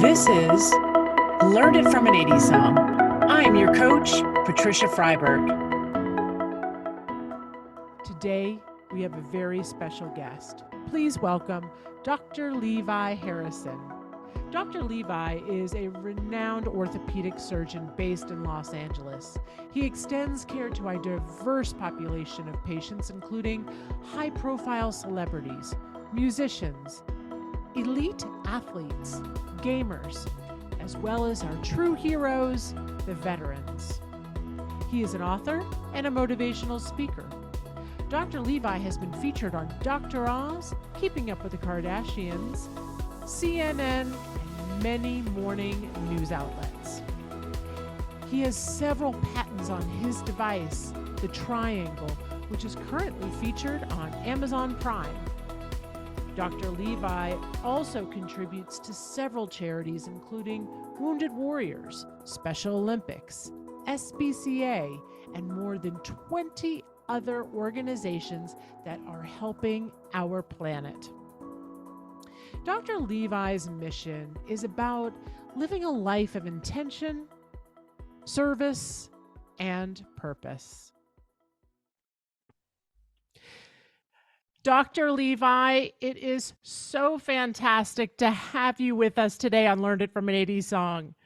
This is Learn It from an 80s Song. I am your coach, Patricia Freiberg. Today, we have a very special guest. Please welcome Dr. Levi Harrison. Dr. Levi is a renowned orthopedic surgeon based in Los Angeles. He extends care to a diverse population of patients, including high-profile celebrities, musicians, elite athletes, gamers, as well as our true heroes, the veterans. He is an author and a motivational speaker. Dr. Levi has been featured on Dr. Oz, Keeping Up with the Kardashians, CNN, and many morning news outlets. He has several patents on his device, the Triangle, which is currently featured on Amazon Prime. Dr. Levi also contributes to several charities, including Wounded Warriors, Special Olympics, SPCA, and more than 20 other organizations that are helping our planet. Dr. Levi's mission is about living a life of intention, service, and purpose. Dr. Levi, it is so fantastic to have you with us today on Learned It from an 80s Song.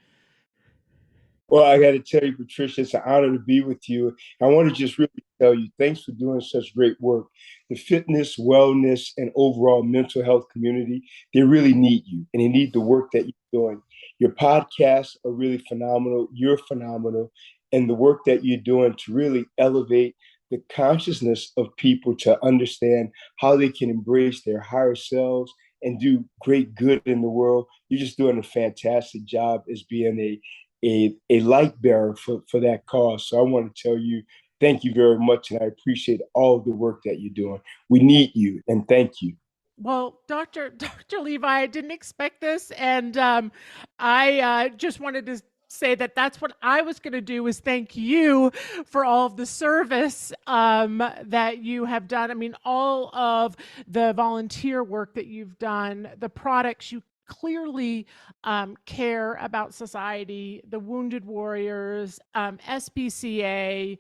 Well, I got to tell you, Patricia, it's an honor to be with you. I want to just really tell you, thanks for doing such great work. The fitness, wellness, and overall mental health community, they really need you, and they need the work that you're doing. Your podcasts are really phenomenal. You're phenomenal. And the work that you're doing to really elevate the consciousness of people to understand how they can embrace their higher selves and do great good in the world. You're just doing a fantastic job as being a light bearer for that cause. So I want to tell you, thank you very much. And I appreciate all of the work that you're doing. We need you, and thank you. Well, Dr. Levi, I didn't expect this. And I just wanted to say that that's what I was going to do, is thank you for all of the service that you have done. I mean, all of the volunteer work that you've done, the products you clearly care about society, the Wounded Warriors, SPCA,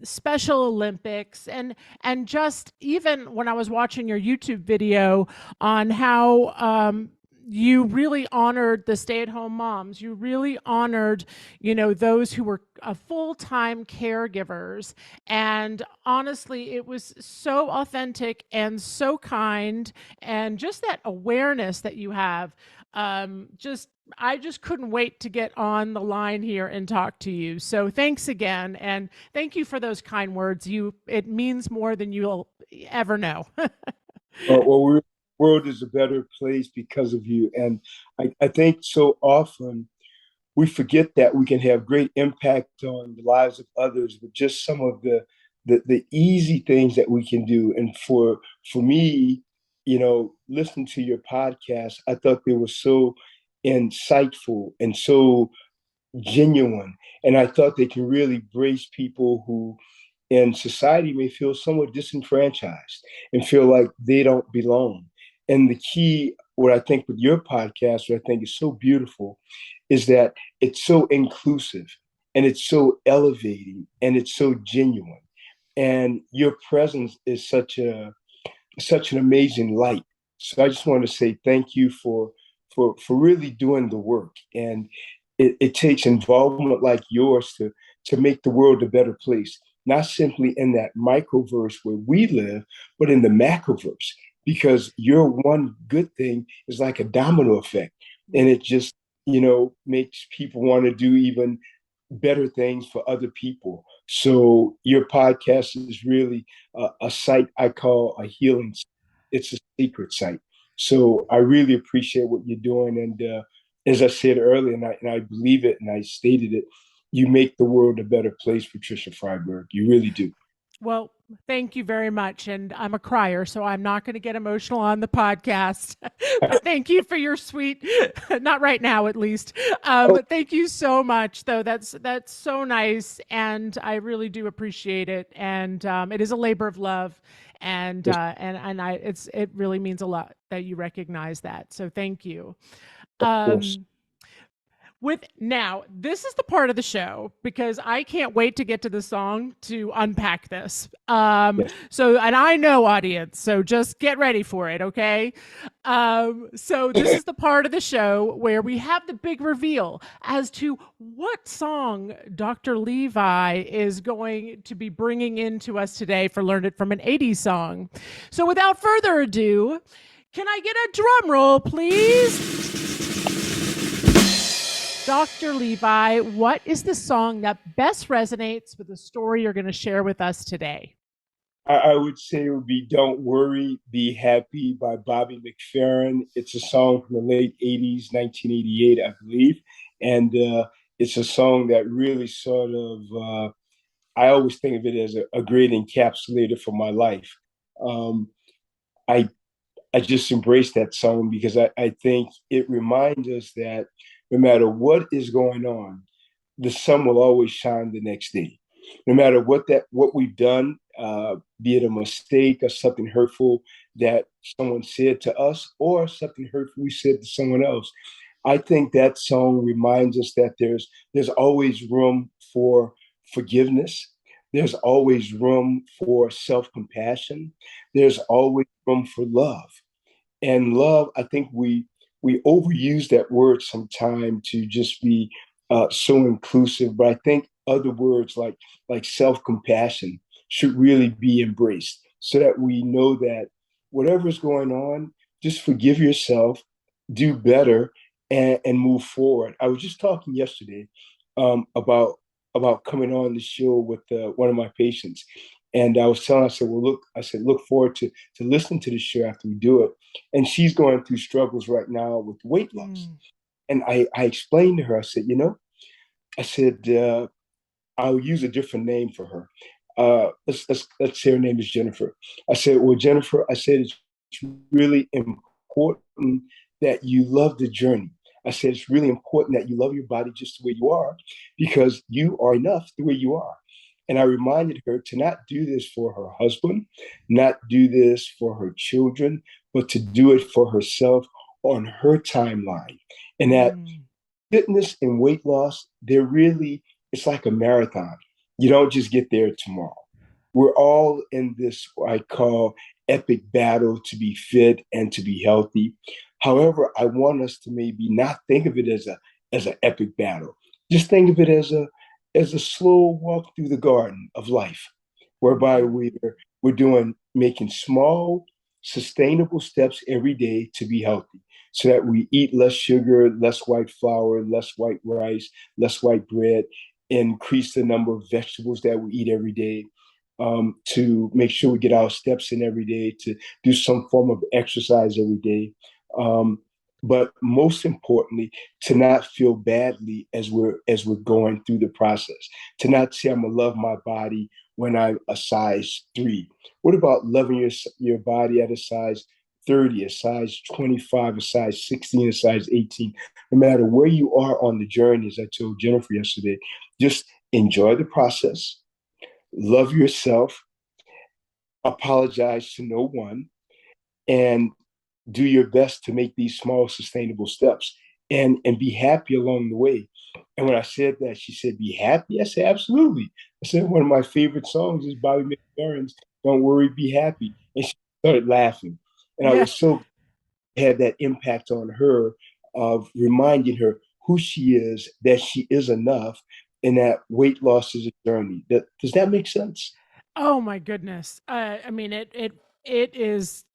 Special Olympics, and just even when I was watching your YouTube video on how you really honored the stay-at-home moms. You really honored, those who were full-time caregivers. And honestly, it was so authentic and so kind, and just that awareness that you have. I just couldn't wait to get on the line here and talk to you. So thanks again, and thank you for those kind words. It means more than you'll ever know. Well, world is a better place because of you. And I think so often we forget that we can have great impact on the lives of others with just some of the easy things that we can do. And for me, listening to your podcast, I thought they were so insightful and so genuine. And I thought they can really brace people who in society may feel somewhat disenfranchised and feel like they don't belong. And the key, what I think with your podcast, what I think is so beautiful, is that it's so inclusive and it's so elevating and it's so genuine. And your presence is such an amazing light. So I just want to say thank you for really doing the work. And it takes involvement like yours to make the world a better place, not simply in that microverse where we live, but in the macroverse. Because your one good thing is like a domino effect, and it just, makes people want to do even better things for other people. So your podcast is really a site I call a healing site. It's a secret site. So I really appreciate what you're doing. And as I said earlier, and I believe it, and I stated it, you make the world a better place, Patricia Freiberg. You really do. Well, thank you very much. And I'm a crier, so I'm not going to get emotional on the podcast. But thank you for your sweet, not right now at least. But thank you so much, though. That's so nice. And I really do appreciate it. And it is a labor of love. And it really means a lot that you recognize that. So thank you. Of course. Um, with now, this is the part of the show because I can't wait to get to the song to unpack this. Yes. And I know, audience, so just get ready for it, okay? So this is the part of the show where we have the big reveal as to what song Dr. Levi is going to be bringing into us today for Learn It from an 80s Song. So without further ado, can I get a drum roll, please? Dr. Levi, what is the song that best resonates with the story you're going to share with us today? I would say it would be Don't Worry, Be Happy by Bobby McFerrin. It's a song from the late 80s, 1988, I believe. And it's a song that really I always think of it as a great encapsulator for my life. Um, I I just embrace that song because I think it reminds us that no matter what is going on, the sun will always shine the next day. No matter what we've done, be it a mistake or something hurtful that someone said to us or something hurtful we said to someone else. I think that song reminds us that there's always room for forgiveness. There's always room for self-compassion. There's always room for love. And love, I think we overuse that word sometime to just be so inclusive. But I think other words like self compassion should really be embraced, so that we know that whatever's going on, just forgive yourself, do better, and move forward. I was just talking yesterday about coming on the show with one of my patients. And I was telling her, I said, well, look forward to listening to the show after we do it. And she's going through struggles right now with weight loss. Mm. And I explained to her, I said, I said, I'll use a different name for her. Let's say her name is Jennifer. I said, well, Jennifer, I said, it's really important that you love the journey. I said, it's really important that you love your body just the way you are, because you are enough the way you are. And I reminded her to not do this for her husband, not do this for her children, but to do it for herself on her timeline. And that Mm. fitness and weight loss, it's like a marathon. You don't just get there tomorrow. We're all in this, what I call epic battle to be fit and to be healthy. However, I want us to maybe not think of it as an epic battle. Just think of it as a slow walk through the garden of life, whereby Mm. we're doing making small, sustainable steps every day to be healthy, so that we eat less sugar, less white flour, less white rice, less white bread, increase the number of vegetables that we eat every day, to make sure we get our steps in every day, to do some form of exercise every day. Um, but most importantly, to not feel badly as we're going through the process. To not say I'm gonna love my body when I'm a size 3. What about loving your body at a size 30, a size 25, a size 16, a size 18? No matter where you are on the journey, as I told Jennifer yesterday, just enjoy the process, love yourself, apologize to no one, and do your best to make these small sustainable steps, and be happy along the way. And when I said that, she said, be happy? I said, absolutely. I said, one of my favorite songs is Bobby McFerrin's Don't Worry, Be Happy. And she started laughing. And I Yeah. was so had that impact on her of reminding her who she is, that she is enough, and that weight loss is a journey. Does that make sense? Oh my goodness. I mean, it is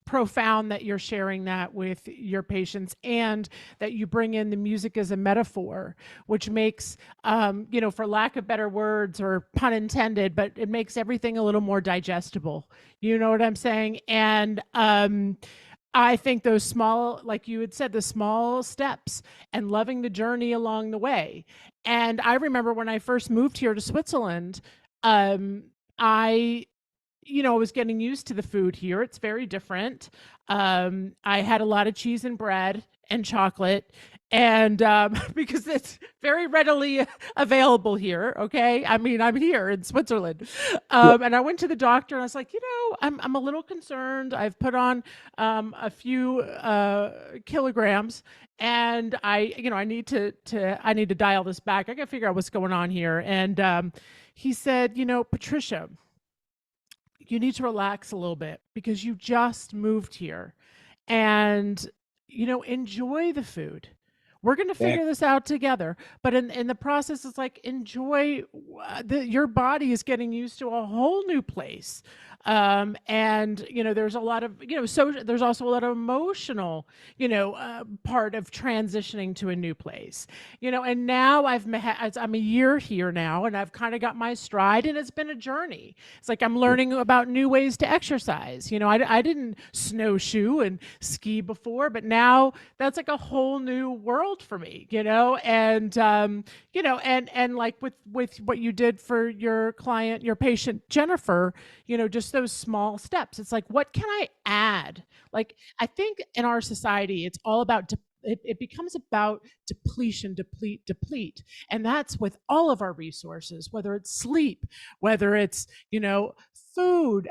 profound that you're sharing that with your patients and that you bring in the music as a metaphor, which makes, for lack of better words or pun intended, but it makes everything a little more digestible. You know what I'm saying? And I think those small, like you had said, the small steps and loving the journey along the way. And I remember when I first moved here to Switzerland, um, I was getting used to the food here. It's very different. I had a lot of cheese and bread and chocolate. and because it's very readily available here. Okay, I mean, I'm here in Switzerland, Yeah. and I went to the doctor and I was like, I'm a little concerned. I've put on a few kilograms, and I need to dial this back. I got to figure out what's going on here. And he said, Patricia, you need to relax a little bit because you just moved here, and enjoy the food. We're going to That, figure this out together, but in the process, it's like enjoy your body is getting used to a whole new place. And there's a lot of so there's also a lot of emotional part of transitioning to a new place. And now I'm a year here now, and I've kind of got my stride, and it's been a journey. It's like I'm learning about new ways to exercise. I didn't snowshoe and ski before, but now that's like a whole new world for me. And like with what you did for your client, your patient Jennifer, just those small steps. It's like, what can I add? Like, I think in our society, it's all about it becomes about depletion, deplete. And that's with all of our resources, whether it's sleep, whether it's, food,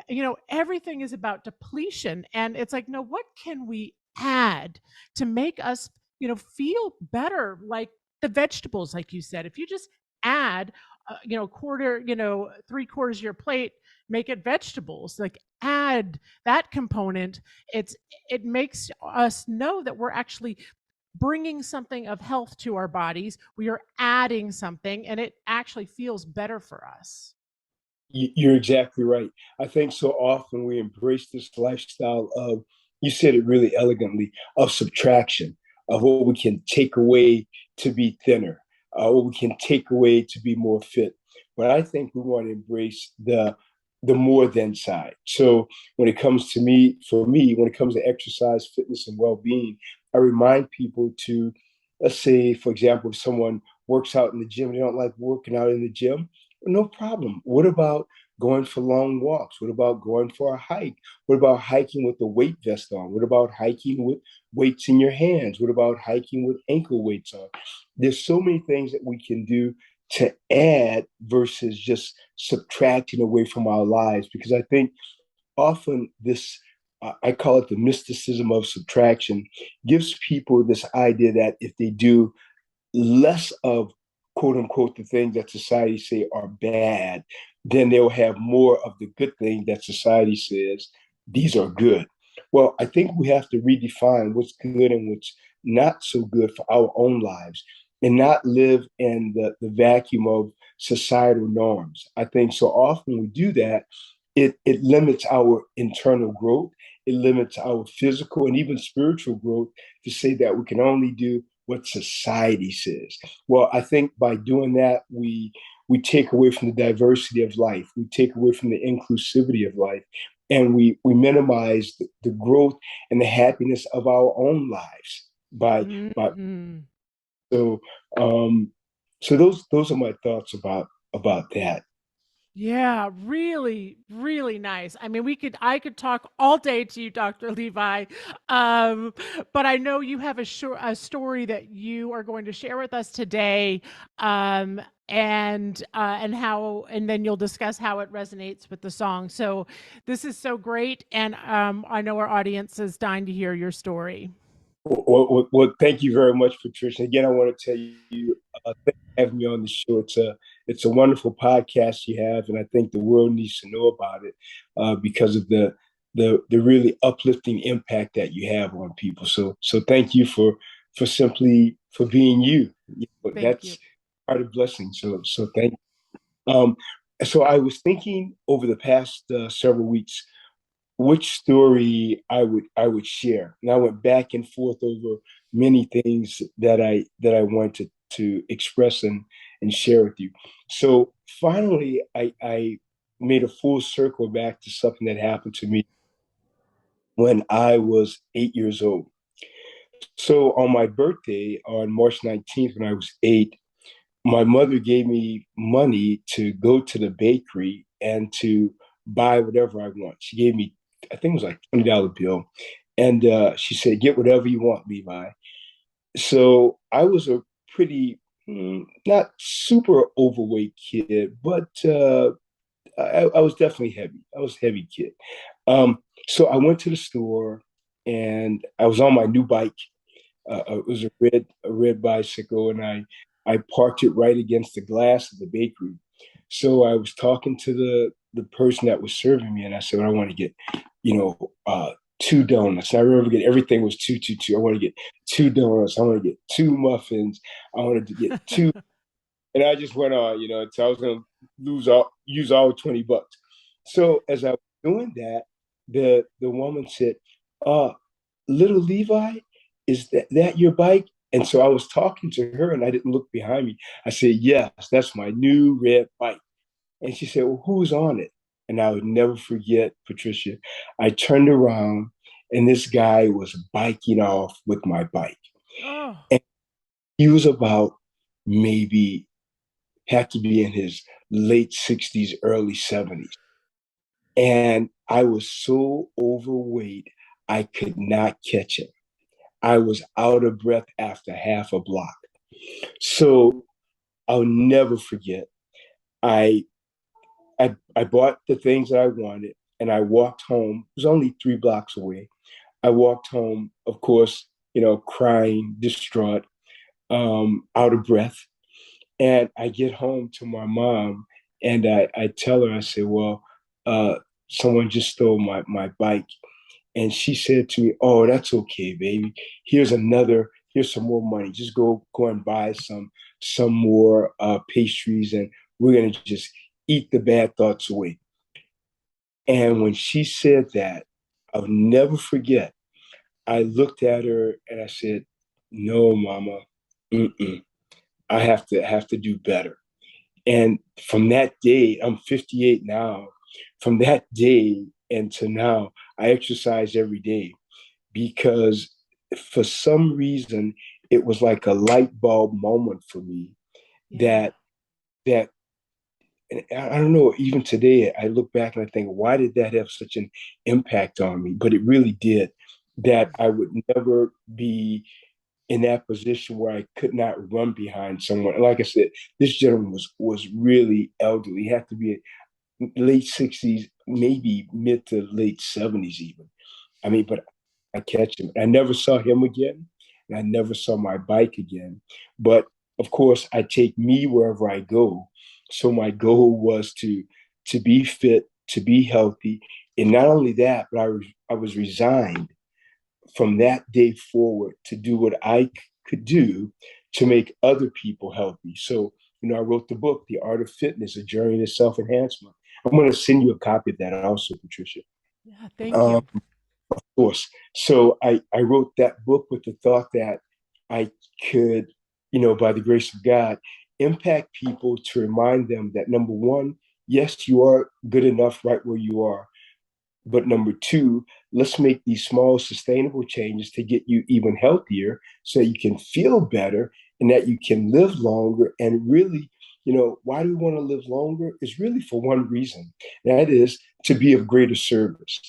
everything is about depletion. And it's like, no, what can we add to make us, feel better? Like the vegetables, like you said, if you just add, quarter, three-quarters of your plate, make it vegetables, like add that component. It makes us know that we're actually bringing something of health to our bodies. We are adding something, and it actually feels better for us. you're exactly right. I think so often we embrace this lifestyle of, you said it really elegantly, of subtraction, of what we can take away to be thinner, what we can take away to be more fit. But I think we want to embrace the more than side. So when it comes to me, for me, when it comes to exercise, fitness, and well-being, I remind people to, let's say, for example, if someone works out in the gym, they don't like working out in the gym, no problem. What about going for long walks? What about going for a hike? What about hiking with a weight vest on? What about hiking with weights in your hands? What about hiking with ankle weights on? There's so many things that we can do to add versus just subtracting away from our lives. Because I think often this, I call it the mysticism of subtraction, gives people this idea that if they do less of quote unquote the things that society say are bad, then they'll have more of the good thing that society says these are good. Well, I think we have to redefine what's good and what's not so good for our own lives and not live in the vacuum of societal norms. I think so often we do that, it limits our internal growth, it limits our physical and even spiritual growth to say that we can only do what society says. Well, I think by doing that, we take away from the diversity of life, we take away from the inclusivity of life, and we minimize the growth and the happiness of our own lives by Mm-hmm. so so those are my thoughts about that. Yeah, really, really nice. I mean, I could talk all day to you, Dr. Levi. Um, but I know you have a story that you are going to share with us today. And then you'll discuss how it resonates with the song. So this is so great. And I know our audience is dying to hear your story. Well, thank you very much, Patricia. Again, I want to tell you, thanks for having me on the show. It's a wonderful podcast you have, and I think the world needs to know about it because of the really uplifting impact that you have on people. So thank you for simply for being you. Thank you. That's part of blessing. So thank you. So I was thinking over the past several weeks which story I would share. And I went back and forth over many things that I wanted to express and share with you. So finally, I made a full circle back to something that happened to me when I was 8 years old. So on my birthday on March 19th, when I was eight, my mother gave me money to go to the bakery and to buy whatever I want. She gave me, I think it was like $20 bill. And she said, get whatever you want, Levi. So I was a pretty, not super overweight kid, but I was definitely heavy. I was a heavy kid. So I went to the store and I was on my new bike. It was a red bicycle, and I parked it right against the glass of the bakery. So I was talking to the person that was serving me, and I said, well, I want to get, two donuts. And I remember getting everything was two, two, two. I want to get two donuts. I want to get two muffins. I wanted to get two, and I just went on, until I was going to use all $20. So as I was doing that, the woman said, "Uh, little Levi, is that your bike?" And so I was talking to her, and I didn't look behind me. I said, "Yes, that's my new red bike." And she said, "Well, who's on it?" And I would never forget, Patricia. I turned around, and this guy was biking off with my bike. Oh, And he was about, maybe, had to be in his late 60s, early 70s. And I was so overweight, I could not catch him. I was out of breath after half a block. So I'll never forget. I I bought the things that I wanted, and I walked home. It was only 3 blocks away. I walked home, of course, crying, distraught, out of breath. And I get home to my mom, and I tell her, I say, well, uh, someone just stole my bike. And she said to me, "Oh, that's okay, baby. Here's some more money. Just go and buy some more pastries, and we're gonna just eat the bad thoughts away." And when she said that, I'll never forget. I looked at her and I said, "No, mama, mm-mm. I have to do better." And from that day, I'm 58 now. From that day and to now, I exercise every day because for some reason it was like a light bulb moment for me yeah. that that and I don't know, even today I look back and I think, why did that have such an impact on me? But it really did. That I would never be in that position where I could not run behind someone. And like I said, this gentleman was really elderly. He had to be late 60s, maybe mid to late 70s even. I mean, but I catch him. I never saw him again, and I never saw my bike again. But of course, I take me wherever I go. So my goal was to be fit, to be healthy, and not only that, but I was resigned from that day forward to do what I could do to make other people healthy. So, I wrote the book, The Art of Fitness, A Journey to Self Enhancement. I'm going to send you a copy of that also, Patricia. Yeah. Thank you. Of course. So I wrote that book with the thought that I could, by the grace of God, impact people to remind them that number one, yes, you are good enough right where you are. But number two, let's make these small, sustainable changes to get you even healthier so you can feel better and that you can live longer. And really, why do we want to live longer? Is really for one reason, that is to be of greater service.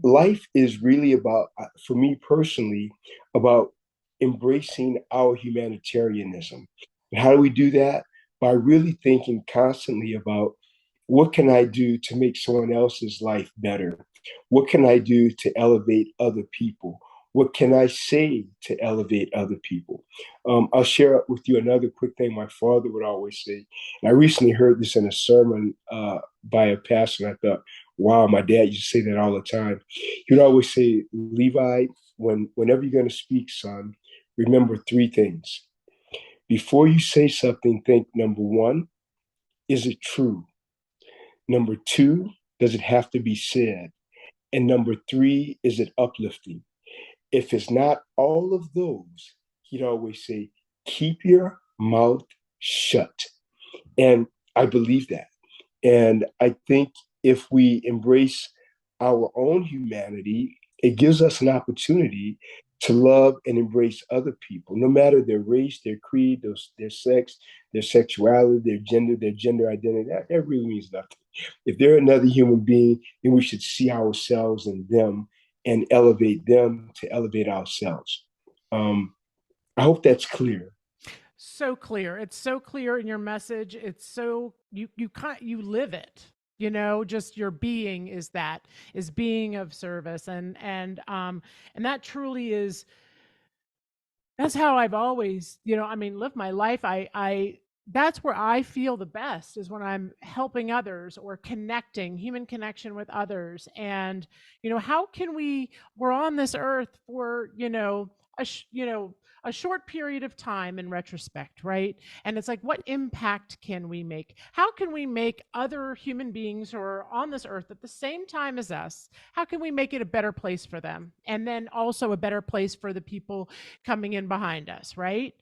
Life is really about, for me personally, about embracing our humanitarianism. And how do we do that? By really thinking constantly about what can I do to make someone else's life better? What can I do to elevate other people? What can I say to elevate other people? I'll share with you another quick thing my father would always say. And I recently heard this in a sermon by a pastor. And I thought, wow, my dad used to say that all the time. He would always say, Levi, whenever you're going to speak, son, remember three things. Before you say something, think number one, is it true? Number two, does it have to be said? And number three, is it uplifting? If it's not all of those, he'd always say, keep your mouth shut. And I believe that. And I think if we embrace our own humanity, it gives us an opportunity to love and embrace other people, no matter their race, their creed, their sex, their sexuality, their gender identity. That really means nothing. If they're another human being, then we should see ourselves in them and elevate them to elevate ourselves. Um, I hope that's clear. So clear. It's so clear in your message. It's so you live it. Just your being is being of service, and that truly is. That's how I've always, lived my life. I That's where I feel the best, is when I'm helping others or connecting, human connection with others. And how can we're on this earth for, a short period of time in retrospect, right? And it's like, what impact can we make? How can we make other human beings who are on this earth at the same time as us? How can we make it a better place for them? And then also a better place for the people coming in behind us, right?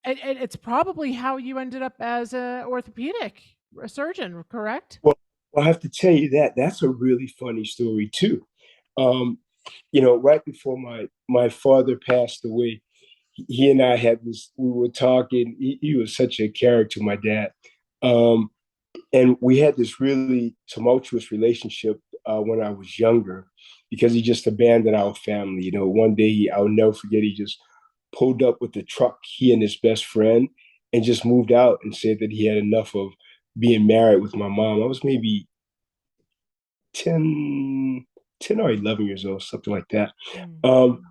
And it's probably how you ended up as a orthopedic surgeon, correct? Well, I have to tell you that that's a really funny story too. Um, right before my father passed away, he and I had this. We were talking. He was such a character, my dad, um, and we had this really tumultuous relationship when I was younger, because he just abandoned our family. One day I'll never forget. He just pulled up with the truck, he and his best friend, and just moved out and said that he had enough of being married with my mom. I was maybe 10, 10 or 11 years old, something like that. Mm. Um,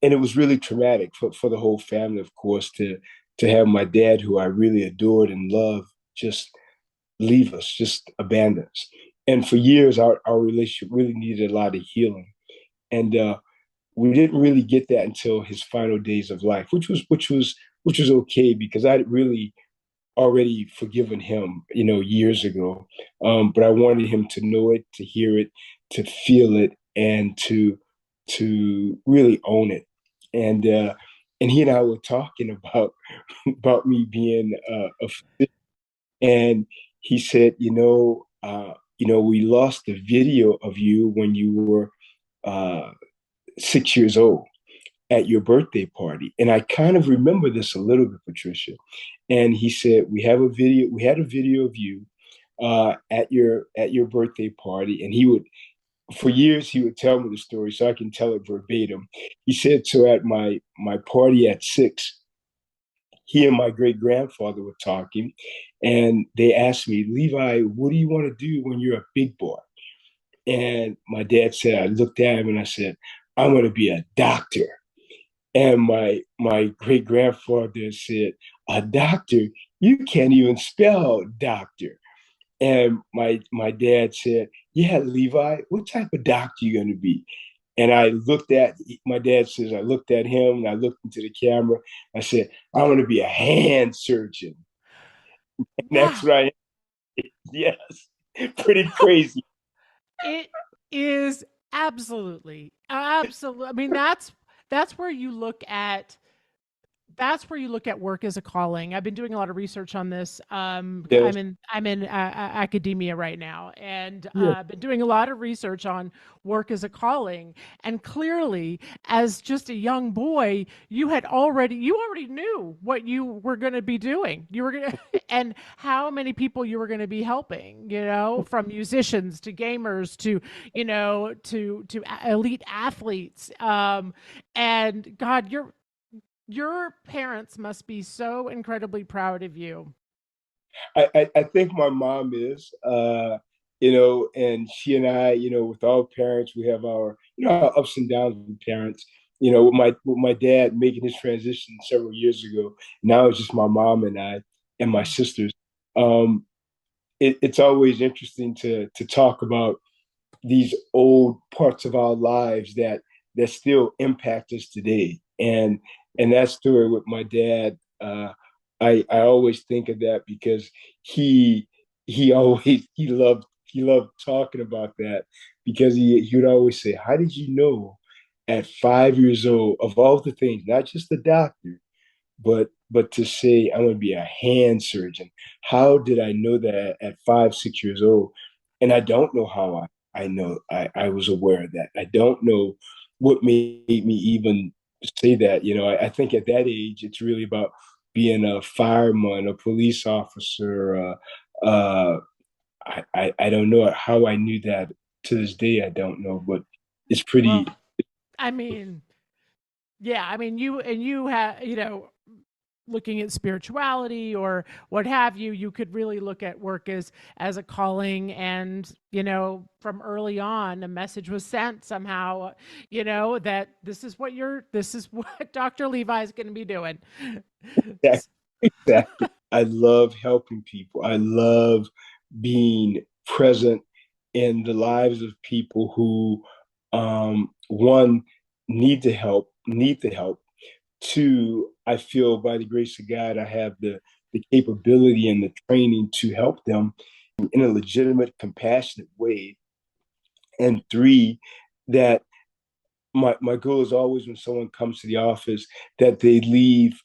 and it was really traumatic for the whole family, of course, to have my dad, who I really adored and loved, just leave us, just abandon us. And for years, our relationship really needed a lot of healing. And we didn't really get that until his final days of life, which was okay, because I'd really already forgiven him, years ago. But I wanted him to know it, to hear it, to feel it, and to really own it. And he and I were talking about about me being a physician, and he said, we lost a video of you when you were 6 years old at your birthday party. And I kind of remember this a little bit, Patricia. And he said, we had a video of you at your birthday party. And for years, he would tell me the story so I can tell it verbatim. He said, so at my party at 6, he and my great grandfather were talking, and they asked me, Levi, what do you want to do when you're a big boy? And my dad said, I looked at him and I said, I'm going to be a doctor. And my great grandfather said, a doctor? You can't even spell doctor. And my dad said, yeah, Levi, what type of doctor are you going to be? And my dad says, I looked at him and I looked into the camera. I said, I want to be a hand surgeon. And that's Wow. what I am. Yes, pretty crazy. It is absolutely, absolutely. I mean, that's where you look at that's where you look at work as a calling. I've been doing a lot of research on this. Yes, I'm in academia right now, and yes, I've been doing a lot of research on work as a calling. And clearly, as just a young boy, you already knew what you were going to be doing. You were going to, and how many people you were going to be helping. From musicians to gamers to elite athletes. And God, your parents must be so incredibly proud of you. I think my mom is, and she and I, with all parents, we have our ups and downs with parents. With my dad making his transition several years ago, now it's just my mom and I and my Mm. sisters. Um, it's always interesting to talk about these old parts of our lives that still impact us today. And that story with my dad, I always think of that because he he loved talking about that, because he would always say, how did you know at 5 years old, of all the things, not just the doctor, but to say I'm going to be a hand surgeon? How did I know that at 5, 6 years old? And I don't know how I know I was aware of that. I don't know what made me even say that. I think at that age it's really about being a fireman, a police officer. I don't know how I knew that. To this day I don't know, but it's pretty. Well, I mean, Yeah, I mean, you have, looking at spirituality or what have you, you could really look at work as a calling, and from early on a message was sent somehow, that this is what Dr. Levi is going to be doing. Exactly. Exactly. I love helping people. I love being present in the lives of people who, one, need the help. Two, I feel by the grace of God, I have the capability and the training to help them in a legitimate, compassionate way. And three, that my goal is always when someone comes to the office that they leave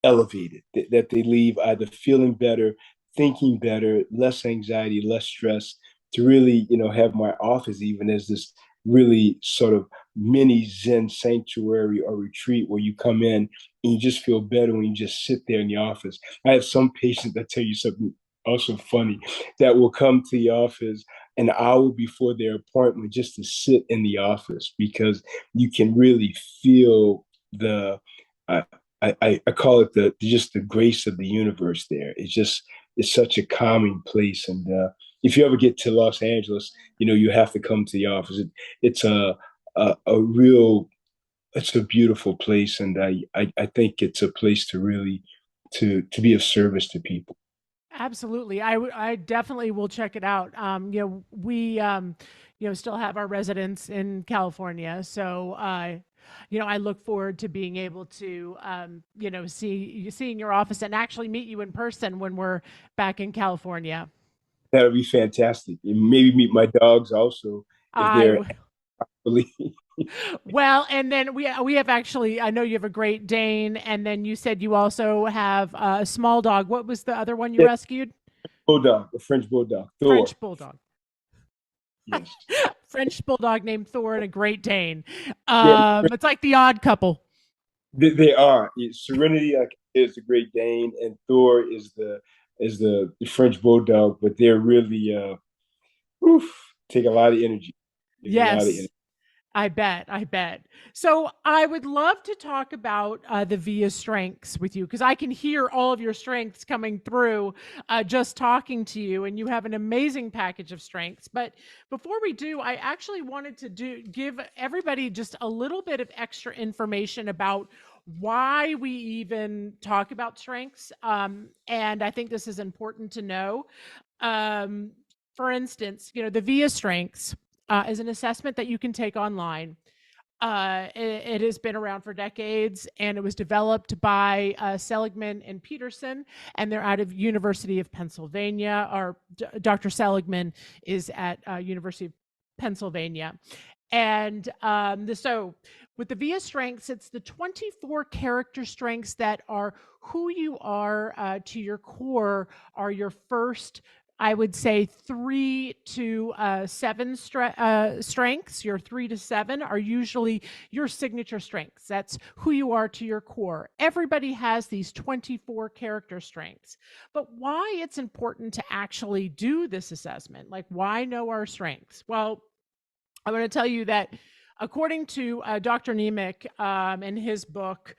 elevated, that they leave either feeling better, thinking better, less anxiety, less stress, to really, have my office even as this really sort of mini Zen sanctuary or retreat where you come in and you just feel better when you just sit there in the office. I have some patients that tell you something also funny that will come to the office an hour before their appointment just to sit in the office because you can really feel the uh, I call it the just the grace of the universe there. It's such a calming place. And if you ever get to Los Angeles, you have to come to the office. It's a real it's a beautiful place, and I think it's a place to really to be of service to people. Absolutely. I definitely will check it out. We, still have our residence in California. So, I look forward to being able to, seeing your office and actually meet you in person when we're back in California. That would be fantastic. And maybe meet my dogs also if I they're w- really. well, and then we have actually. I know you have a Great Dane, and then you said you also have a small dog. What was the other one you Yeah, rescued? bulldog, a French bulldog, Thor. French bulldog. Yes. French bulldog named Thor and a Great Dane. Yeah, It's like the odd couple. they are. Serenity is the Great Dane, and Thor is the French bulldog. But they're really oof, take a lot of energy. Take a lot of Yes, energy. I bet. I bet. So I would love to talk about the VIA strengths with you because I can hear all of your strengths coming through just talking to you, and you have an amazing package of strengths. But before we do, I actually wanted to give everybody just a little bit of extra information about why we even talk about strengths. And I think this is important to know. Um, for instance, the VIA strengths is an assessment that you can take online. It has been around for decades, and it was developed by Seligman and Peterson, and they're out of University of Pennsylvania. Or Dr. Seligman is at University of Pennsylvania, and so with the VIA strengths, it's the 24 character strengths that are who you are to your core, are your first, I would say, 3 to 7 strengths. Your 3 to 7 are usually your signature strengths. That's who you are to your core. Everybody has these 24 character strengths. But why it's important to actually do this assessment, like why know our strengths? Well, I'm going to tell you that according to Dr. Nemec in his book,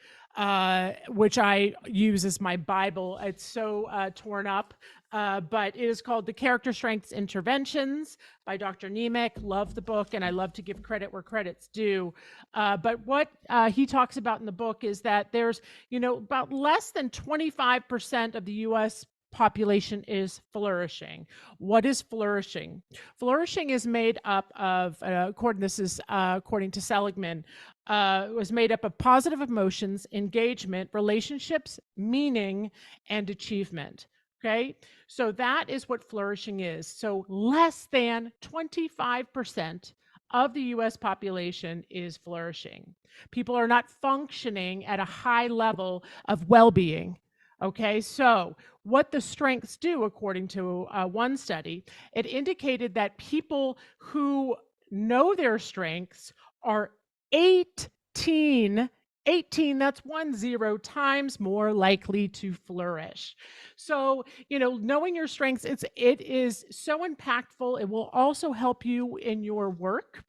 which I use as my Bible, it's so torn up, but it is called The Character Strengths Interventions by Dr. Nemec. Love the book, and I love to give credit where credit's due. But what he talks about in the book is that there's, about less than 25% of the U.S. population is flourishing. What is flourishing? Flourishing is made up of, according to Seligman, was made up of positive emotions, engagement, relationships, meaning, and achievement. Okay, so that is what flourishing is. So less than 25% of the US population is flourishing. People are not functioning at a high level of well being. Okay, so what the strengths do, according to one study, it indicated that people who know their strengths are 18, 18, that's 10 times more likely to flourish. So, knowing your strengths, it is so impactful. It will also help you in your work.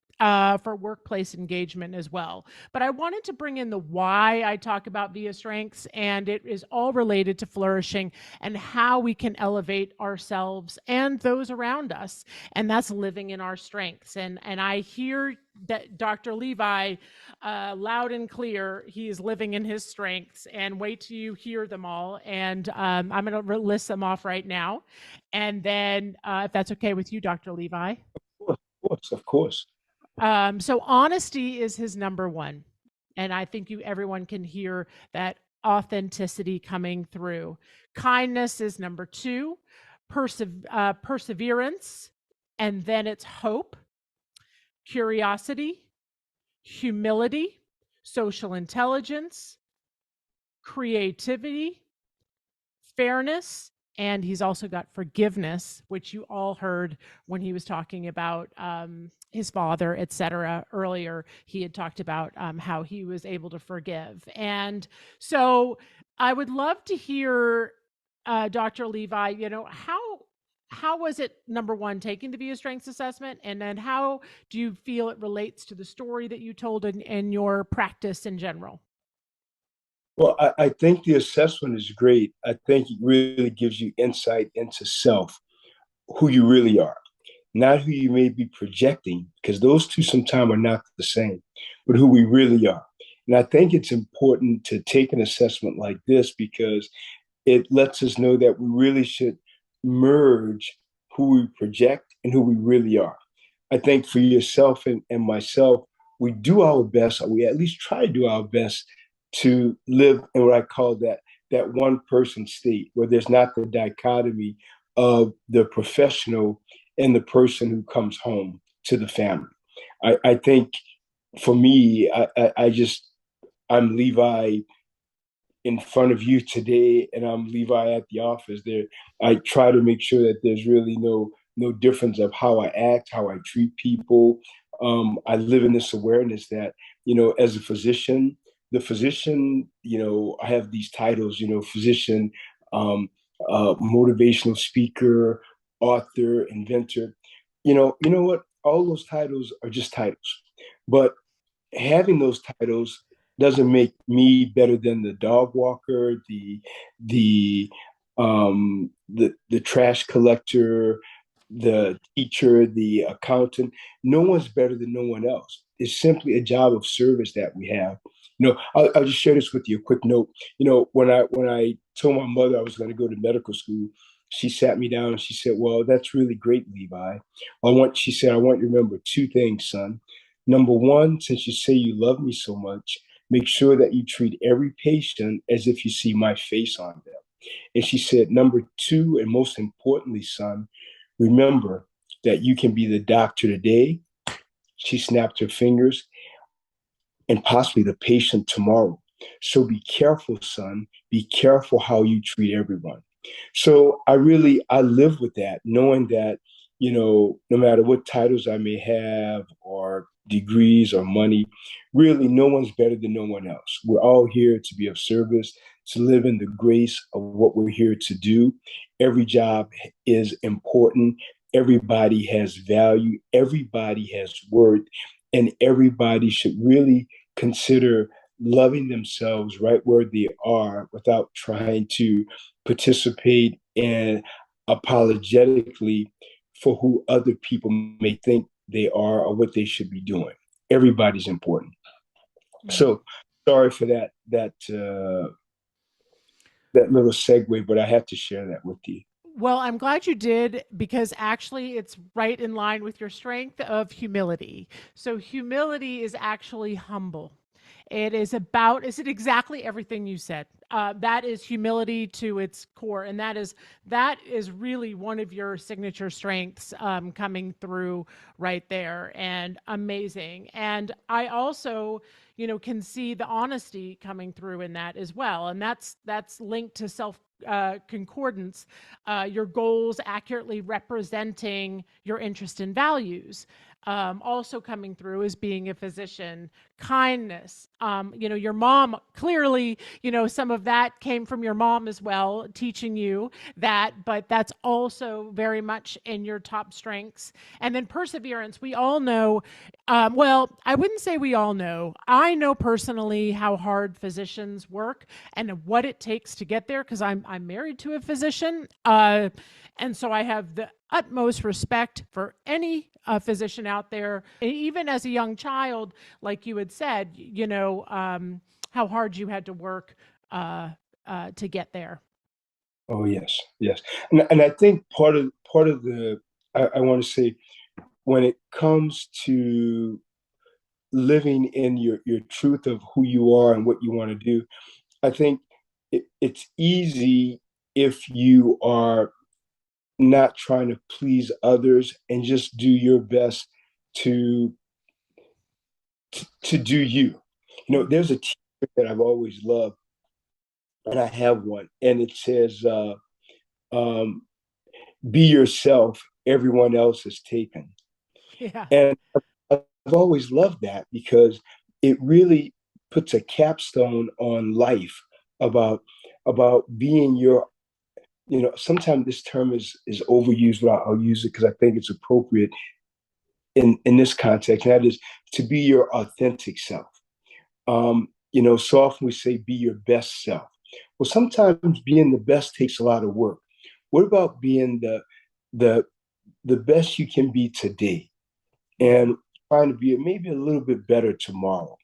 for workplace engagement as well. But I wanted to bring in the why I talk about Via Strengths, and it is all related to flourishing and how we can elevate ourselves and those around us. And that's living in our strengths. And I hear that Dr. Levi, loud and clear, he is living in his strengths. And wait till you hear them all. And I'm going to list them off right now. And then, if that's okay with you, Dr. Levi. Of course, of course. So honesty is his number one. And I think everyone can hear that authenticity coming through. Kindness is number two, perseverance, and then it's hope, curiosity, humility, social intelligence, creativity, fairness, and he's also got forgiveness, which you all heard when he was talking about his father, etc. Earlier, he had talked about how he was able to forgive. And so I would love to hear, Dr. Levi, how was it, number one, taking the Via Strengths assessment? And then how do you feel it relates to the story that you told in your practice in general? Well, I think the assessment is great. I think it really gives you insight into self, who you really are, not who you may be projecting, because those two sometimes are not the same, but who we really are. And I think it's important to take an assessment like this because it lets us know that we really should merge who we project and who we really are. I think for yourself and myself, we do our best, or we at least try to do our best to live in what I call that one person state, where there's not the dichotomy of the professional and the person who comes home to the family. I think for me, I'm Levi in front of you today, and I'm Levi at the office. There, I try to make sure that there's really no difference of how I act, how I treat people. I live in this awareness that as a physician, the physician, I have these titles, physician, motivational speaker, author, inventor. You know what? All those titles are just titles, but having those titles doesn't make me better than the dog walker, the trash collector, the teacher, the accountant. No one's better than no one else. It's simply a job of service that we have. I'll just share this with you. A quick note. When I told my mother I was going to go to medical school, she sat me down and she said, "Well, that's really great, Levi. She said, I want you to remember two things, son. Number one, since you say you love me so much, make sure that you treat every patient as if you see my face on them." And she said, number two, and most importantly, son, remember that you can be the doctor today. She snapped her fingers, and possibly the patient tomorrow. So be careful, son. Be careful how you treat everyone. So I live with that, knowing that, no matter what titles I may have or degrees or money, really no one's better than no one else. We're all here to be of service, to live in the grace of what we're here to do. Every job is important. Everybody has value. Everybody has worth. And everybody should really consider loving themselves right where they are without trying to participate in apologetically for who other people may think they are or what they should be doing. Everybody's important. So sorry for that little segue, but I have to share that with you. Well, I'm glad you did, because actually it's right in line with your strength of humility. So humility is actually humble. Is it exactly everything you said? That is humility to its core. And that is really one of your signature strengths, coming through right there, and amazing. And I also, can see the honesty coming through in that as well. And that's linked to self concordance, your goals accurately representing your interest and values. also coming through as being a physician, kindness. Your mom clearly, some of that came from your mom as well, teaching you that, but that's also very much in your top strengths. And then perseverance. We all know, well, I wouldn't say we all know. I know personally how hard physicians work and what it takes to get there because I'm married to a physician. And so I have the utmost respect for any physician out there, even as a young child, like you had said, how hard you had to work to get there. Oh yes, yes, and I think part of the I want to say when it comes to living in your truth of who you are and what you want to do, I think it's easy if you are not trying to please others and just do your best to to do you. There's a t-shirt that I've always loved, and I have one, and it says, um, "Be yourself. Everyone else is taken." Yeah. And I've always loved that because it really puts a capstone on life about being your. Sometimes this term is overused, but I'll use it because I think it's appropriate in this context. And that is to be your authentic self. So often we say be your best self. Well, sometimes being the best takes a lot of work. What about being the the best you can be today and trying to be maybe a little bit better tomorrow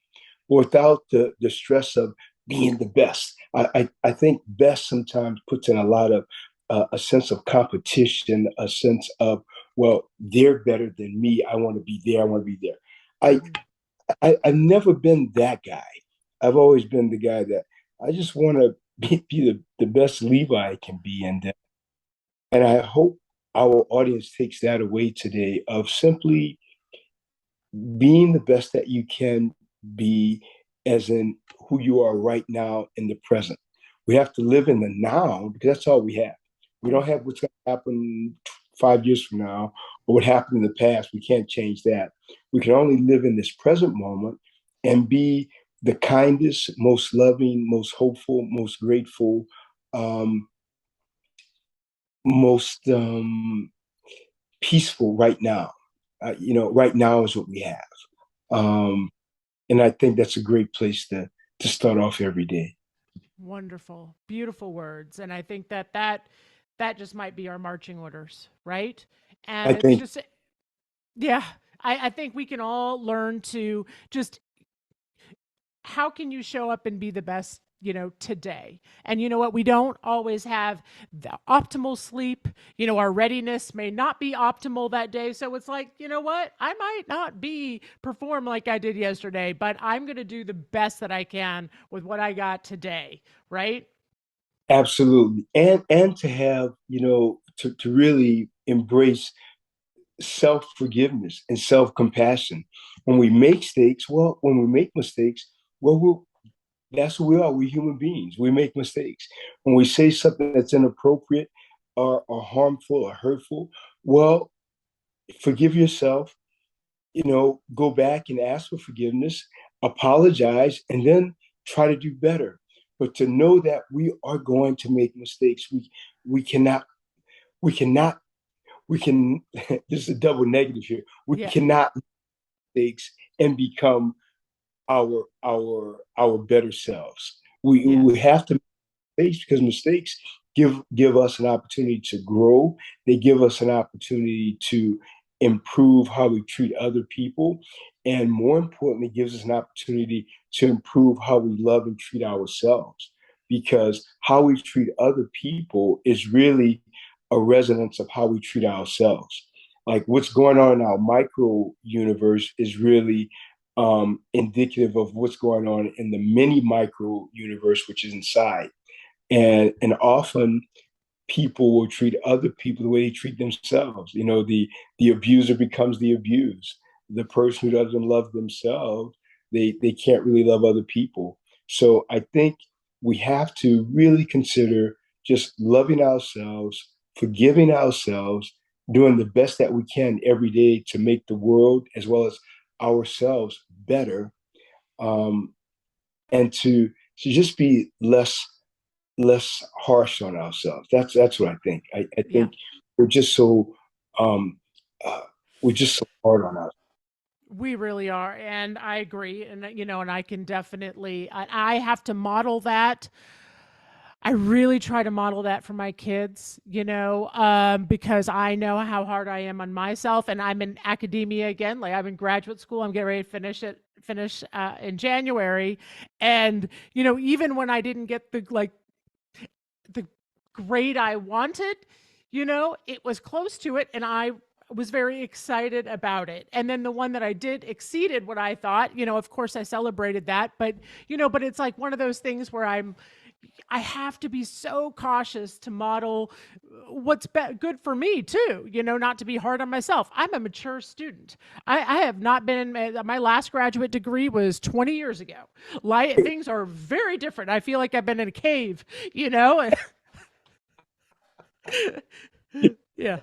without the stress of being the best? I think best sometimes puts in a lot of a sense of competition, a sense of, well, they're better than me. I want to be there. I want to be there. I, Mhm. I've never been that guy. I've always been the guy that I just want to be the best Levi I can be. And I hope our audience takes that away today of simply being the best that you can be, as in who you are right now in the present. We have to live in the now because that's all we have. We don't have what's going to happen 5 years from now or what happened in the past. We can't change that. We can only live in this present moment and be the kindest, most loving, most hopeful, most grateful, um, most peaceful right now. Right now is what we have. Um, and I think that's a great place to start off every day. Wonderful, beautiful words, and I think that just might be our marching orders, right? I And it's think just, yeah, I think we can all learn to just how can you show up and be the best, today? And you know what? We don't always have the optimal sleep. Our readiness may not be optimal that day. So it's like, you know what? I might not be perform like I did yesterday, but I'm going to do the best that I can with what I got today, right? absolutely, and to have to really embrace self forgiveness and self compassion. When we make mistakes, well, that's who we are. We're human beings. We make mistakes. When we say something that's inappropriate or harmful or hurtful, well, forgive yourself, go back and ask for forgiveness, apologize, and then try to do better. But to know that we are going to make mistakes, we cannot, we cannot, we can. This is a double negative here. We Yeah. cannot make mistakes and become our better selves. We Yes. have to make mistakes because mistakes give us an opportunity to grow. They give us an opportunity to improve how we treat other people, and more importantly, gives us an opportunity to improve how we love and treat ourselves. Because how we treat other people is really a resonance of how we treat ourselves. Like what's going on in our micro universe is really indicative of what's going on in the mini micro universe, which is inside. And often people will treat other people the way they treat themselves. The abuser becomes the abused. The person who doesn't love themselves, they can't really love other people. So I think we have to really consider just loving ourselves, forgiving ourselves, doing the best that we can every day to make the world as well as ourselves better, um, and to just be less harsh on ourselves. That's what I think. I Yeah. think we're just so um, uh, we're just so hard on ourselves. We really are, and I agree, and and I can definitely, I have to model that. I really try to model that for my kids, because I know how hard I am on myself, and I'm in academia again. Like I'm in graduate school, I'm getting ready to finish in January, and even when I didn't get the grade I wanted, it was close to it, and I was very excited about it. And then the one that I did exceeded what I thought. Of course I celebrated that, but it's like one of those things where I have to be so cautious to model what's good for me too, not to be hard on myself. I'm a mature student. I have not been, my last graduate degree was 20 years ago. Things are very different. I feel like I've been in a cave, you know? Yeah.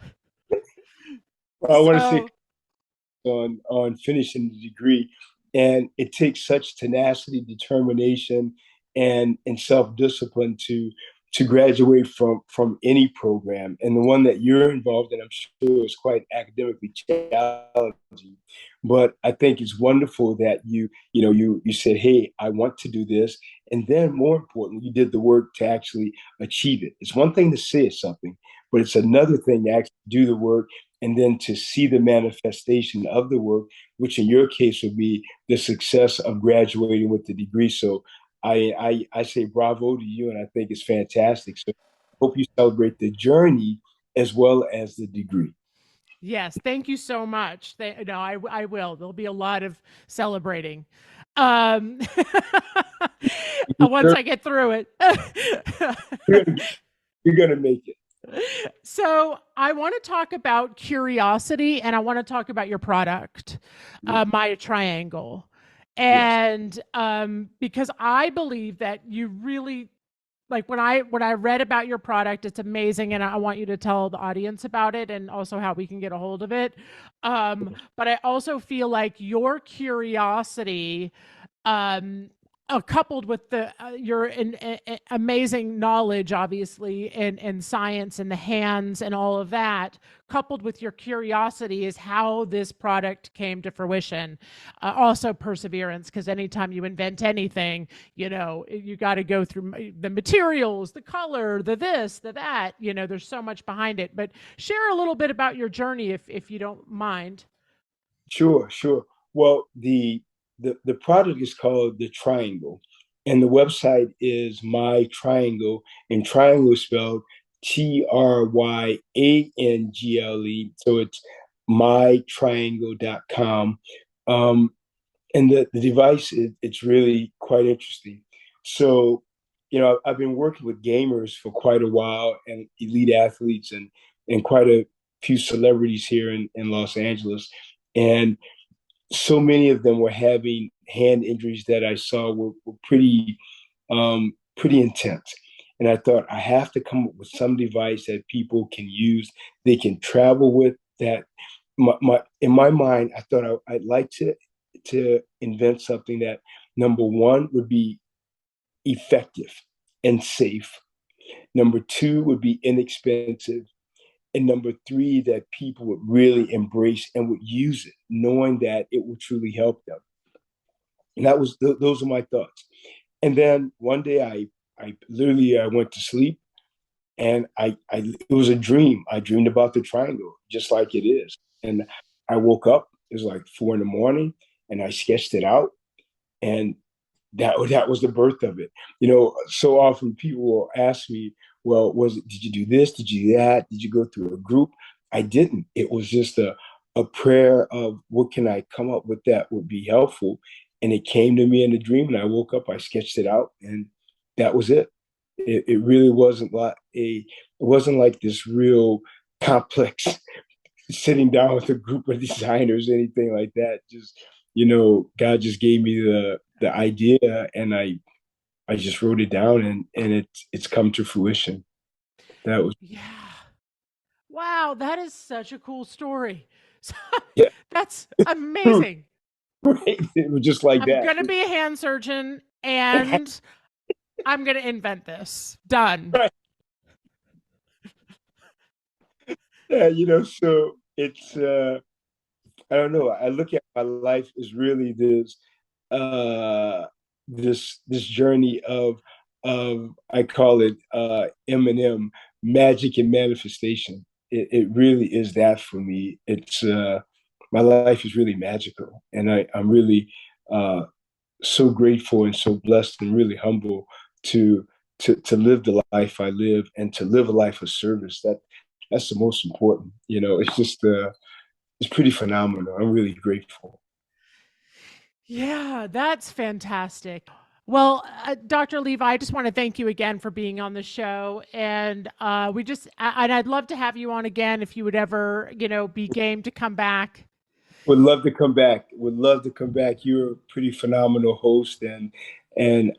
I want to say So, on finishing the degree, and it takes such tenacity, determination, and self discipline to graduate from any program. And the one that you're involved in, I'm sure, is quite academically challenging. But I think it's wonderful that you said, "Hey, I want to do this," and then more importantly, you did the work to actually achieve it. It's one thing to say something, but it's another thing to actually do the work and then to see the manifestation of the work, which in your case would be the success of graduating with the degree. So I say bravo to you, and I think it's fantastic. So I hope you celebrate the journey as well as the degree. yes, thank you so much. No, I will. There'll be a lot of celebrating. Um, once I get through it. You're gonna, you're gonna make it. So I want to talk about curiosity, and I want to talk about your product, my triangle. Yes, And because I believe that you really, like, when I read about your product, it's amazing, and I want you to tell the audience about it and also how we can get a hold of it. But I also feel like your curiosity, um, coupled with your amazing knowledge, obviously, in science and the hands and all of that, coupled with your curiosity, is how this product came to fruition. Also, perseverance, because anytime you invent anything, you got to go through the materials, the color, the this, the that. There's so much behind it. But share a little bit about your journey, if you don't mind. sure, sure. Well, the product is called the Triangle, and the website is My Triangle, and Triangle is spelled Tryangle. So it's mytriangle.com. Um, and the device, it's really quite interesting. So, I've been working with gamers for quite a while, and elite athletes, and quite a few celebrities here in Los Angeles. And so many of them were having hand injuries that I saw were pretty intense. And I thought I have to come up with some device that people can use, they can travel with. That in my mind, I thought I'd like to invent something that, number one, would be effective and safe. Number two would be inexpensive. And number three, that people would really embrace and would use it, knowing that it would truly help them. And those are my thoughts. And then one day I literally I went to sleep, and I it was a dream. I dreamed about the triangle, just like it is. And I woke up, it was like 4 in the morning, and I sketched it out. And that was the birth of it. So often people will ask me, well, did you do this? Did you do that? Did you go through a group? I didn't. It was just a prayer of what can I come up with that would be helpful. And it came to me in a dream, and I woke up, I sketched it out, and that was it. It really wasn't like this real complex sitting down with a group of designers, anything like that. Just, God just gave me the idea, and I just wrote it down, and it's come to fruition. That was Yeah. Wow, that is such a cool story. So, Yeah, that's true, amazing. right? It was just like I'm that. gonna be a hand surgeon and I'm gonna invent this. Done. Right. Yeah, so it's I don't know. I look at my life as really uh this journey of I call it M&M, magic and manifestation. It really is that for me. It's my life is really magical, and I'm really uh so grateful and so blessed and really humble to to live the life I live and to live a life of service. That's the most important. It's just it's pretty phenomenal. I'm really grateful. Yeah, that's fantastic. Well, Dr. Levi, I just want to thank you again for being on the show, and and I'd love to have you on again if you would ever, be game to come back. Would love to come back. Would love to come back. You're a pretty phenomenal host, and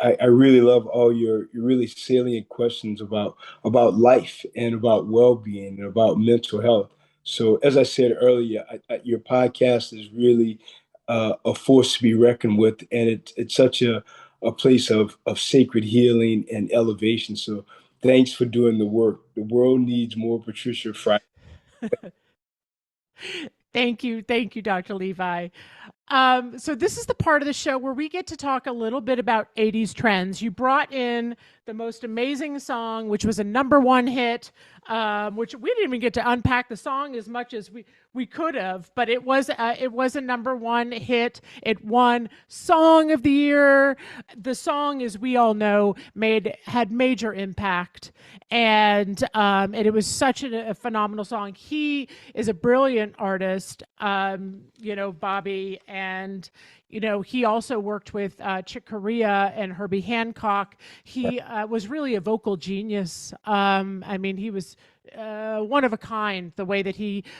I really love all your really salient questions about life and about well-being and about mental health. So, as I said earlier, your podcast is really a force to be reckoned with, and it's such a place of sacred healing and elevation. So, thanks for doing the work. The world needs more Patricia Fry. Thank you, Dr. Levi. So this is the part of the show where we get to talk a little bit about 80s trends. You brought in the most amazing song, which was a number one hit, which we didn't even get to unpack the song as much as we could have, but it was a number one hit. It won Song of the Year. The song, as we all know, had major impact, and it was such a phenomenal song. He is a brilliant artist, Bobby, and he also worked with Chick Corea and Herbie Hancock. He was really a vocal genius. I mean, he was one of a kind. The way that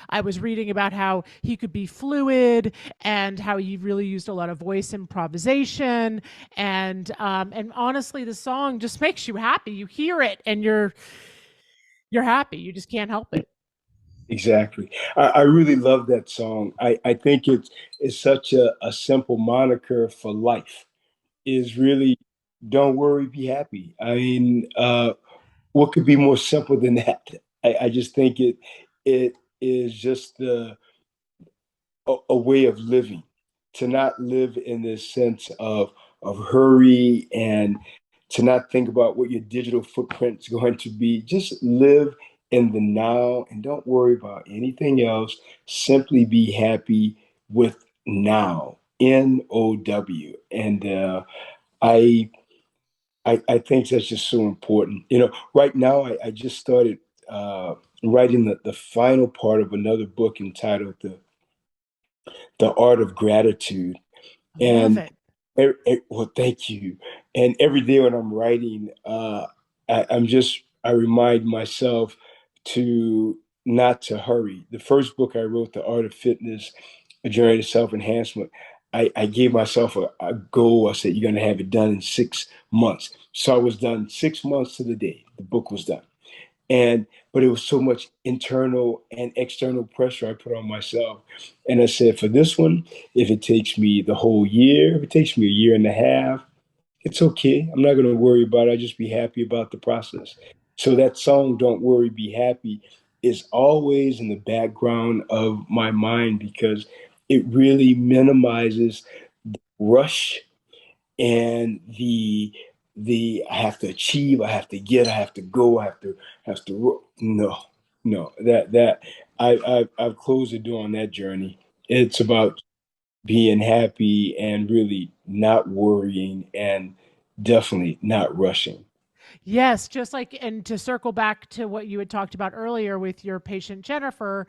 I was reading about how he could be fluid and how he really used a lot of voice improvisation. And honestly, the song just makes you happy. You hear it and you're happy. You just can't help it. Exactly. I really love that song. I think it's such a simple moniker for life. Is really don't worry, be happy. I mean, what could be more simple than that? I just think it is just a way of living, to not live in this sense of hurry and to not think about what your digital footprint is going to be. Just live in the now and don't worry about anything else. Simply be happy with now. NOW. And I, I think that's just so important. Right now I just started writing the final part of another book entitled The Art of Gratitude. I love And it. well, thank you. And every day when I'm writing, I remind myself to not to hurry. The first book I wrote, The Art of Fitness, A Journey to Self Enhancement, I gave myself a goal. I said, you're going to have it done in 6 months. So I was done 6 months to the day. The book was done. But it was so much internal and external pressure I put on myself. And I said, for this one, if it takes me the whole year, if it takes me a year and a half, it's okay. I'm not going to worry about it. I'll just be happy about the process. So that song, Don't Worry, Be Happy, is always in the background of my mind because it really minimizes rush and the I have to achieve, I have to get, I have to go, I have to no, no, that I've closed the door on that journey. It's about being happy and really not worrying and definitely not rushing. Yes, just like, and to circle back to what you had talked about earlier with your patient Jennifer,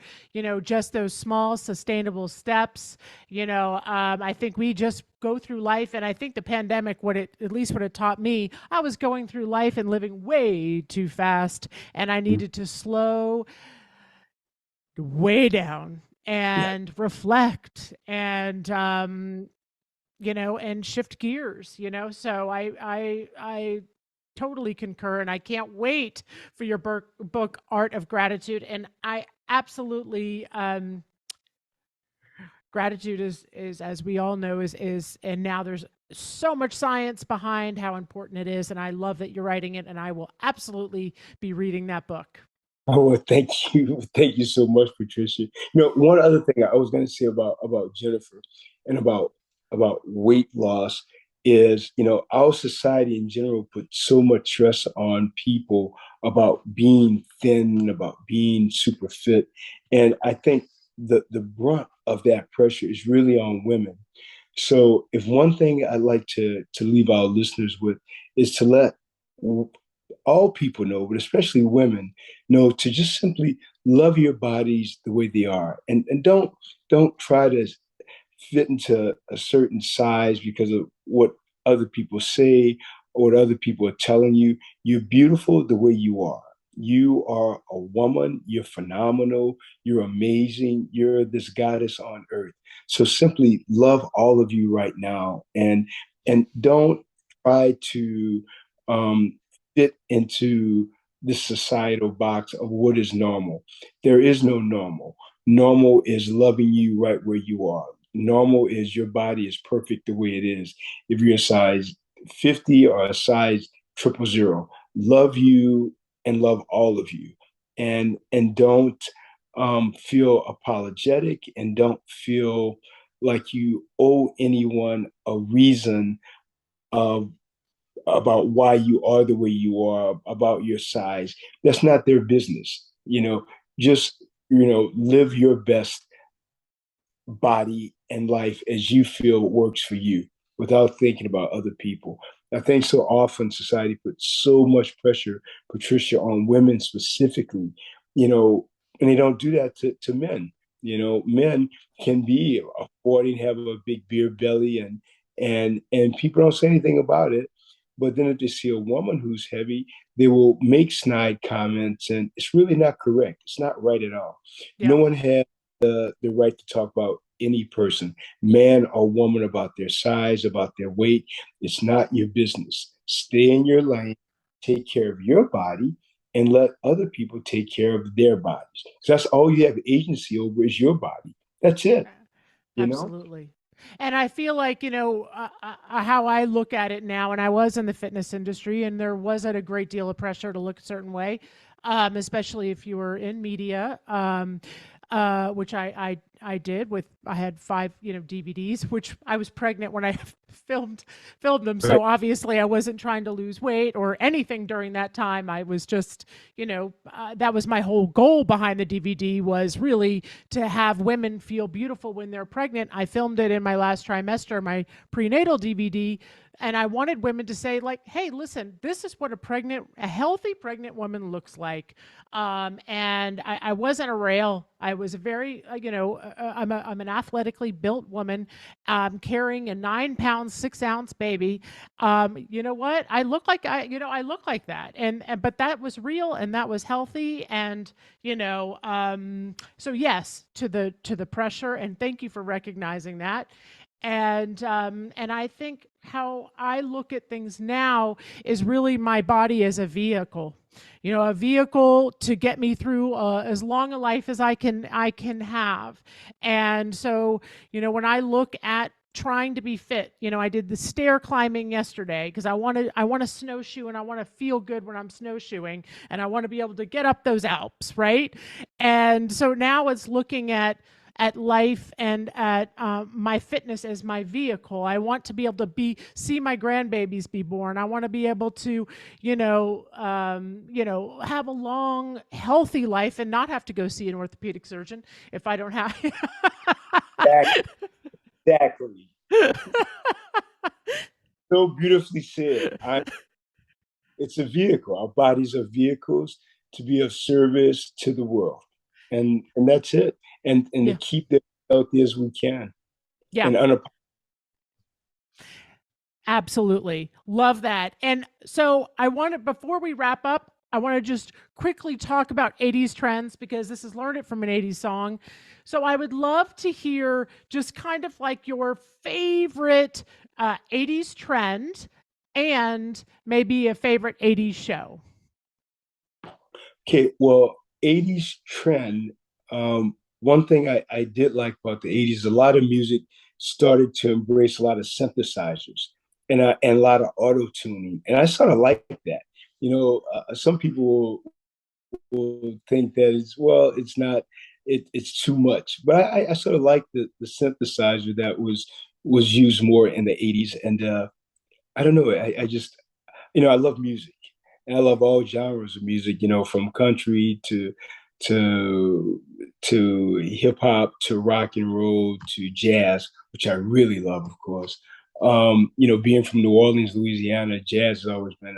just those small sustainable steps. I think we just go through life, and I think the pandemic, at least what it taught me, I was going through life and living way too fast, and I needed to slow way down Yeah. and reflect and shift gears. So I totally concur, and I can't wait for your book Art of Gratitude. And absolutely. Gratitude is, as we all know, and now there's so much science behind how important it is. And I love that you're writing it. And I will absolutely be reading that book. Oh, well, thank you. Thank you so much, Patricia. One other thing I was going to say about Jennifer and about weight loss is, our society in general puts so much stress on people about being thin, about being super fit. And I think the brunt of that pressure is really on women. So if one thing I'd like to leave our listeners with is to let all people know, but especially women, know to just simply love your bodies the way they are, and don't try to fit into a certain size because of what other people say or what other people are telling you. You're beautiful the way you are. You are a woman. You're phenomenal. You're amazing. You're this goddess on earth. So simply love all of you right now, and don't try to um, fit into this societal box of what is normal. There is no normal. Normal is loving you right where you are. Normal is your body is perfect the way it is. If you're a size 50 or a size triple zero, love you and love all of you. And don't feel apologetic, and don't feel like you owe anyone a reason of about why you are the way you are, about your size. That's not their business. Just live your best body and life as you feel works for you without thinking about other people. I think so often society puts so much pressure, Patricia, on women specifically, and they don't do that to men. Men can be affording, have a big beer belly, and people don't say anything about it. But then if they see a woman who's heavy, they will make snide comments, and it's really not correct. It's not right at all. No Yeah. one has the right to talk about any person, man or woman, about their size, about their weight. It's not your business. Stay in your lane, take care of your body, and let other people take care of their bodies. So that's all you have agency over is your body. That's it, you know? Absolutely. And I feel like, how I look at it now, and I was in the fitness industry, and there wasn't a great deal of pressure to look a certain way, especially if you were in media, which I did with, I had 5, DVDs, which I was pregnant when I filmed them. Right. So obviously I wasn't trying to lose weight or anything during that time. I was just, that was my whole goal behind the DVD, was really to have women feel beautiful when they're pregnant. I filmed it in my last trimester, my prenatal DVD. And I wanted women to say, like, hey, listen, this is what a healthy pregnant woman looks like. And I wasn't a rail. I was a very, I'm an athletically built woman, carrying a 9 pound, 6 ounce baby. You know what? I look like that. But that was real, and that was healthy. And, so yes, to the pressure. And thank you for recognizing that. And I think how I look at things now is really my body as a vehicle, a vehicle to get me through as long a life as I can have. And so, when I look at trying to be fit, I did the stair climbing yesterday because I want to snowshoe, and I want to feel good when I'm snowshoeing, and I want to be able to get up those Alps, right? And so now it's looking at life and at my fitness as my vehicle. I want to be able to see my grandbabies be born. I want to be able to, have a long, healthy life and not have to go see an orthopedic surgeon if I don't have. Exactly. Exactly. So beautifully said. It's a vehicle. Our bodies are vehicles to be of service to the world, and that's it. And to Yeah, keep them healthy as we can, yeah. and Absolutely. Love that. And so before we wrap up, I want to just quickly talk about 80s trends, because this is Learn It from an 80s song. So I would love to hear just kind of like your favorite 80s trend, and maybe a favorite 80s show. Okay. Well, 80s trend. One thing I did like about the 80s, a lot of music started to embrace a lot of synthesizers and a lot of auto tuning. And I sort of like that. Some people will think that it's not, it's too much. But I sort of like the synthesizer that was used more in the 80s. And I don't know, I just, I love music and I love all genres of music, from country to hip hop to rock and roll to jazz, which I really love, of course. Being from New Orleans, Louisiana, jazz has always been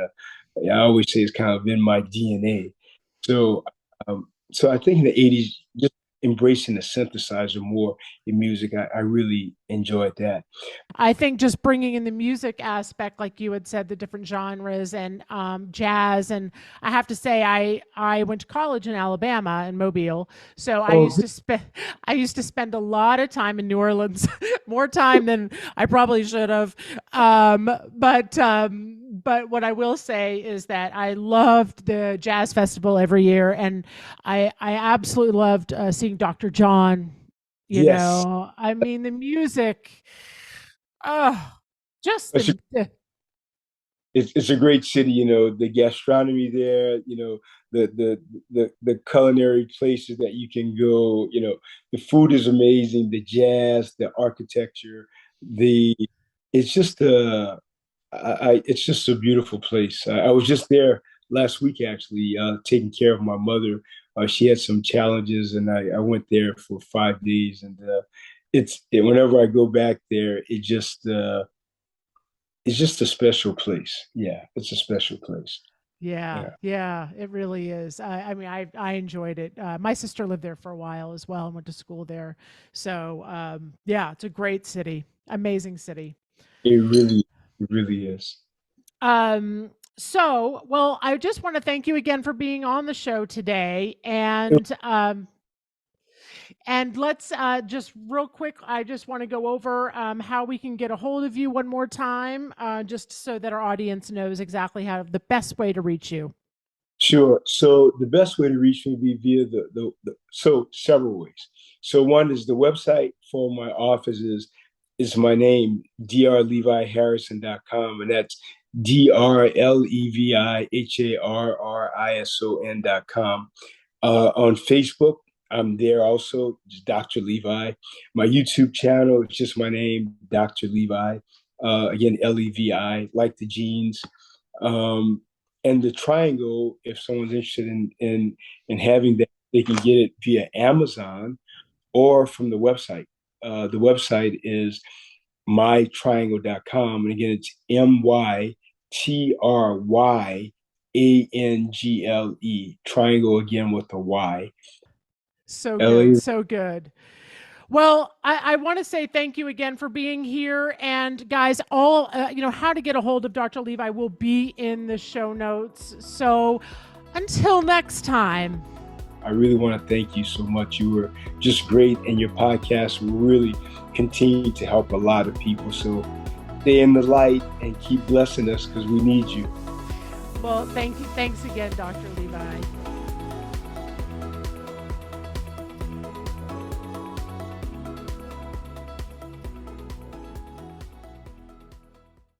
I always say it's kind of in my DNA. So, so I think in the 80s, just embracing the synthesizer more in music, I really enjoyed that. I think just bringing in the music aspect, like you had said, the different genres and jazz. And I have to say, I went to college in Alabama in Mobile, so Oh, I used to spend a lot of time in New Orleans, more time than I probably should have. But what I will say is that I loved the jazz festival every year, and I absolutely loved seeing Dr. John. yes. I mean, the music, oh, just It's a, it's a great city, the gastronomy there, the culinary places that you can go, the food is amazing, the jazz, the architecture, the it's just it's just a beautiful place. I was just there last week actually, taking care of my mother. She had some challenges, and I went there for 5 days, and whenever I go back there, it's just a special place. Yeah, it's a special place. yeah, Yeah, yeah, it really is. I mean, I enjoyed it. My sister lived there for a while as well and went to school there. So, yeah, it's a great city, amazing city. it really is. Well, I just want to thank you again for being on the show today, and let's just real quick, I just want to go over how we can get a hold of you one more time, just so that our audience knows exactly how the best way to reach you. Sure. So the best way to reach me would be via so several ways. So one is the website for my office is my name, drleviharrison.com, and that's drleviharrison.com. On Facebook, I'm there also, just Dr. Levi. My YouTube channel is just my name, Dr. Levi. Again, Levi, like the jeans. Um, and the triangle, if someone's interested in having that, they can get it via Amazon or from the website. The website is mytriangle.com. And again, it's MYTRYANGLE, triangle again with a Y. So good, LA. so good. Well, I want to say thank you again for being here. And guys, all, how to get a hold of Dr. Levi will be in the show notes. So until next time. I really want to thank you so much. You were just great, and your podcast will really continue to help a lot of people. So stay in the light and keep blessing us because we need you. Well, thank you. Thanks again, Dr. Levi.